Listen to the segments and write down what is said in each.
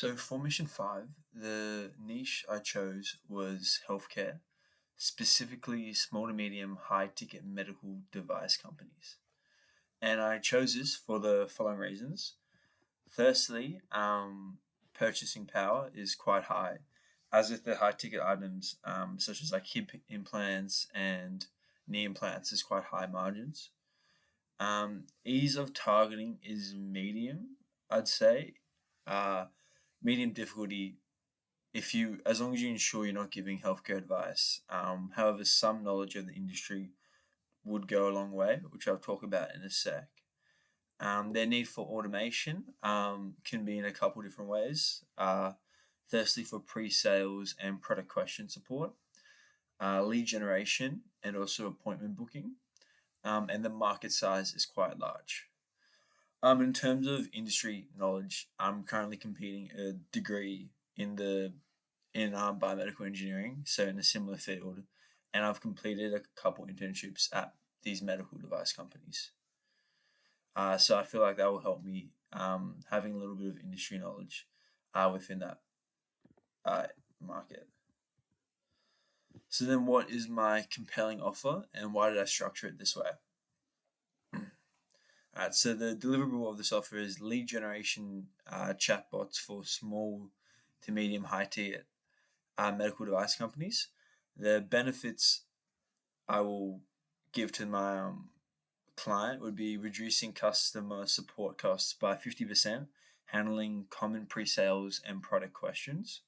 So for mission five, the niche I chose was healthcare, specifically small to medium high ticket medical device companies. And I chose this for the following reasons. Firstly, purchasing power is quite high, as with the high ticket items, such as like hip implants and knee implants, is quite high margins. Ease of targeting is medium, I'd say. Uh, Medium difficulty if you as long as you ensure you're not giving healthcare advice. However, some knowledge of the industry would go a long way, which I'll talk about in a sec. Their need for automation can be in a couple different ways. Firstly, for pre-sales and product question support, lead generation, and also appointment booking. And the market size is quite large. In terms of industry knowledge, I'm currently completing a degree in biomedical engineering, so in a similar field, and I've completed a couple internships at these medical device companies. So I feel like that will help me having a little bit of industry knowledge within that uh, market. So then, what is my compelling offer, and why did I structure it this way? Alright, so the deliverable of this offer is lead generation chatbots for small to medium high tier medical device companies. The benefits I will give to my client would be reducing customer support costs by 50%, handling common pre-sales and product questions,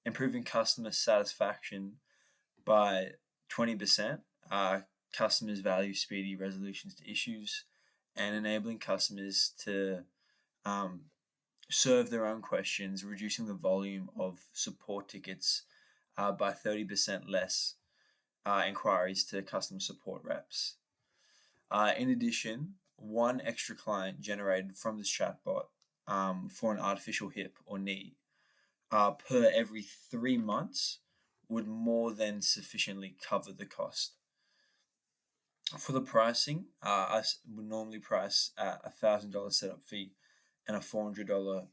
improving customer satisfaction by 20%. Customers value speedy resolutions to issues, and enabling customers to serve their own questions, reducing the volume of support tickets by 30% less inquiries to customer support reps. In addition, one extra client generated from this chatbot for an artificial hip or knee per every 3 months would more than sufficiently cover the cost. For the pricing, I would normally price at $1,000 setup fee and a $400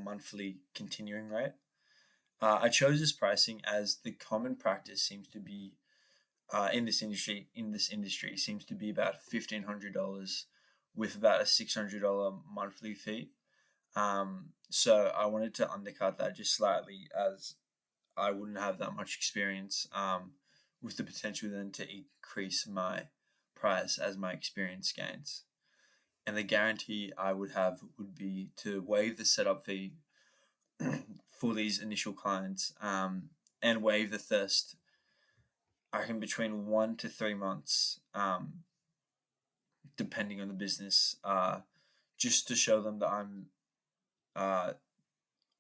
monthly continuing rate. I chose this pricing as the common practice seems to be in this industry seems to be about $1,500 with about a $600 monthly fee. So I wanted to undercut that just slightly, as I wouldn't have that much experience, with the potential then to increase my price as my experience gains. And the guarantee I would have would be to waive the setup fee for these initial clients, and waive the first, I reckon, between 1 to 3 months, depending on the business, just to show them that I'm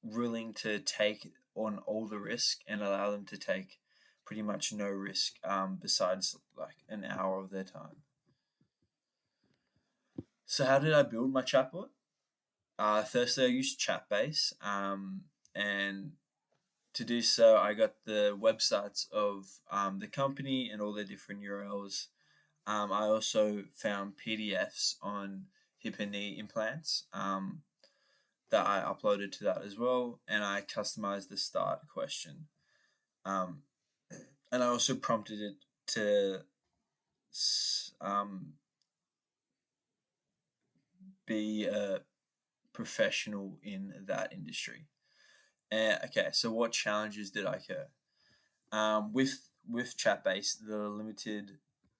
willing to take on all the risk and allow them to take pretty much no risk besides like an hour of their time. So how did I build my chatbot? Firstly, I used Chatbase, and to do so, I got the websites of the company and all their different URLs. I also found PDFs on hip and knee implants that I uploaded to that as well, and I customized the start question. And I also prompted it to be a professional in that industry. Okay, so what challenges did I occur? With Chatbase, the limited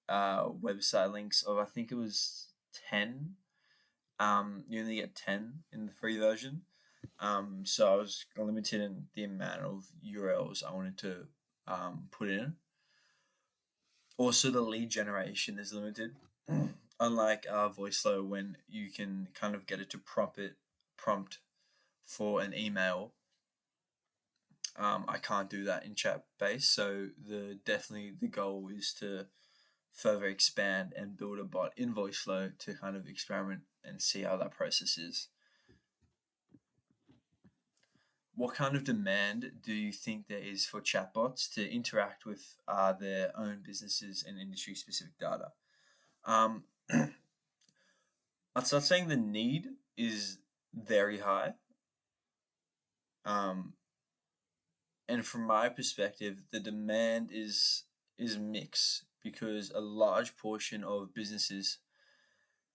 website links of, I think it was 10. You only get 10 in the free version. So I was limited in the amount of URLs I wanted to put in. Also, the lead generation is limited. Unlike VoiceFlow, when you can kind of get it to prompt for an email, I can't do that in Chatbase. So the goal is to further expand and build a bot in VoiceFlow to kind of experiment and see how that process is. What kind of demand do you think there is for chatbots to interact with their own businesses and industry-specific data? I'd start saying the need is very high. And from my perspective, the demand is mixed because a large portion of businesses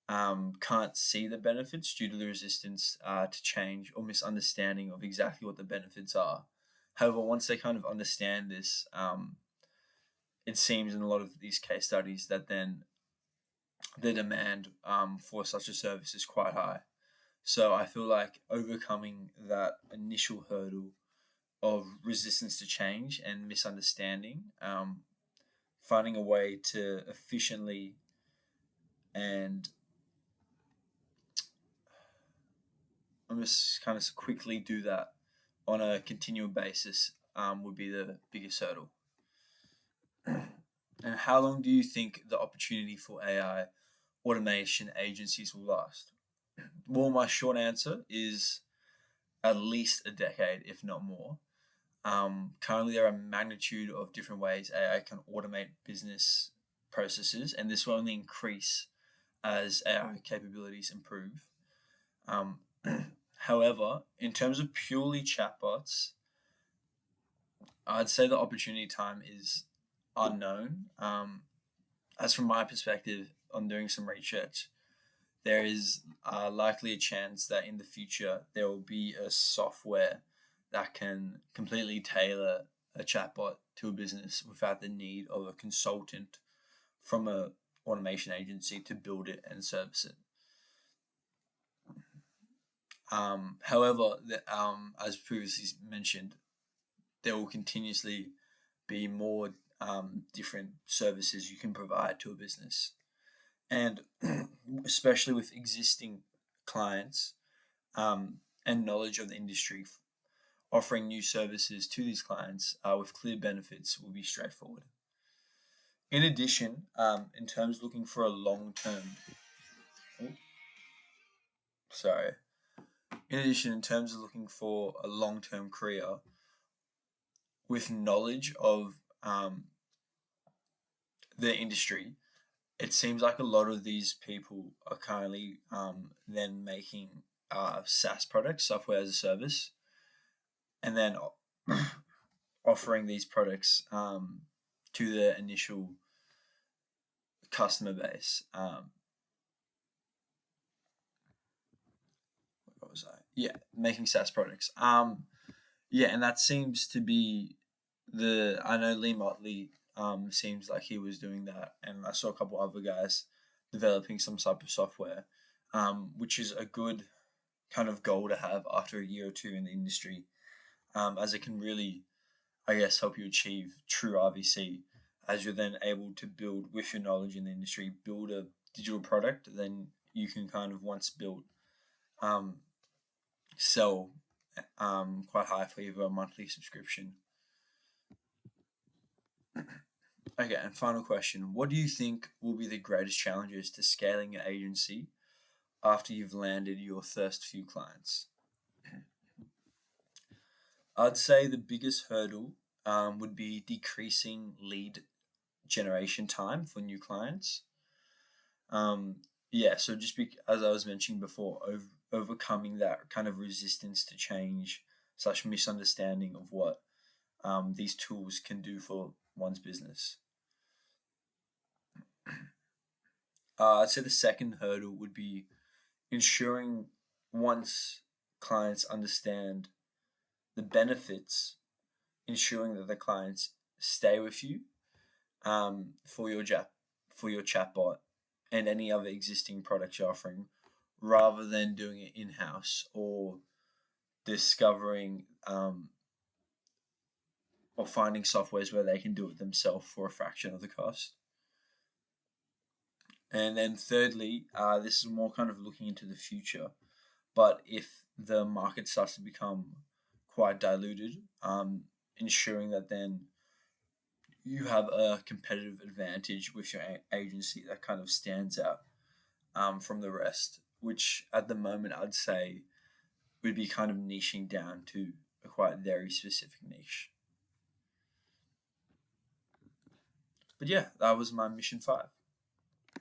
can't see the benefits due to the resistance to change or misunderstanding of exactly what the benefits are. However, once they kind of understand this, it seems in a lot of these case studies that then the demand for such a service is quite high. So I feel like overcoming that initial hurdle of resistance to change and misunderstanding, finding a way to efficiently and almost kind of quickly do that on a continual basis would be the biggest hurdle. And how long do you think the opportunity for AI automation agencies will last? Well, my short answer is at least a decade, if not more. Currently, there are a magnitude of different ways AI can automate business processes, and this will only increase as AI capabilities improve. Um, However, in terms of purely chatbots, I'd say the opportunity time is unknown. As from my perspective, on doing some research, there is likely a chance that in the future there will be a software that can completely tailor a chatbot to a business without the need of a consultant from a automation agency to build it and service it. However, as previously mentioned, there will continuously be more different services you can provide to a business. And especially with existing clients and knowledge of the industry, offering new services to these clients with clear benefits will be straightforward. In addition, in terms of looking for a long-term, sorry, in addition, in terms of looking for a long-term career with knowledge of the industry, it seems like a lot of these people are currently then making SaaS products, software as a service, and then offering these products to the initial customer base. What was I? Yeah, making SaaS products. Yeah, and that seems to be I know Lee Motley seems like he was doing that, and I saw a couple other guys developing some type of software, which is a good kind of goal to have after a year or two in the industry, as it can really, I guess, help you achieve true RVC, as you're then able to build with your knowledge in the industry, build a digital product, then you can kind of once built, sell quite high for either a monthly subscription. Okay, and final question. What do you think will be the greatest challenges to scaling your agency after you've landed your first few clients? I'd say the biggest hurdle would be decreasing lead generation time for new clients. Yeah, so just as I was mentioning before, overcoming that kind of resistance to change, such misunderstanding of what these tools can do for one's business. I'd say the second hurdle would be ensuring once clients understand the benefits, ensuring that the clients stay with you for your chatbot and any other existing products you're offering, rather than doing it in-house or discovering or finding softwares where they can do it themselves for a fraction of the cost. And then thirdly, this is more kind of looking into the future, but if the market starts to become quite diluted, ensuring that then you have a competitive advantage with your agency that kind of stands out from the rest, which at the moment I'd say would be kind of niching down to a quite very specific niche. But yeah, that was my mission 5.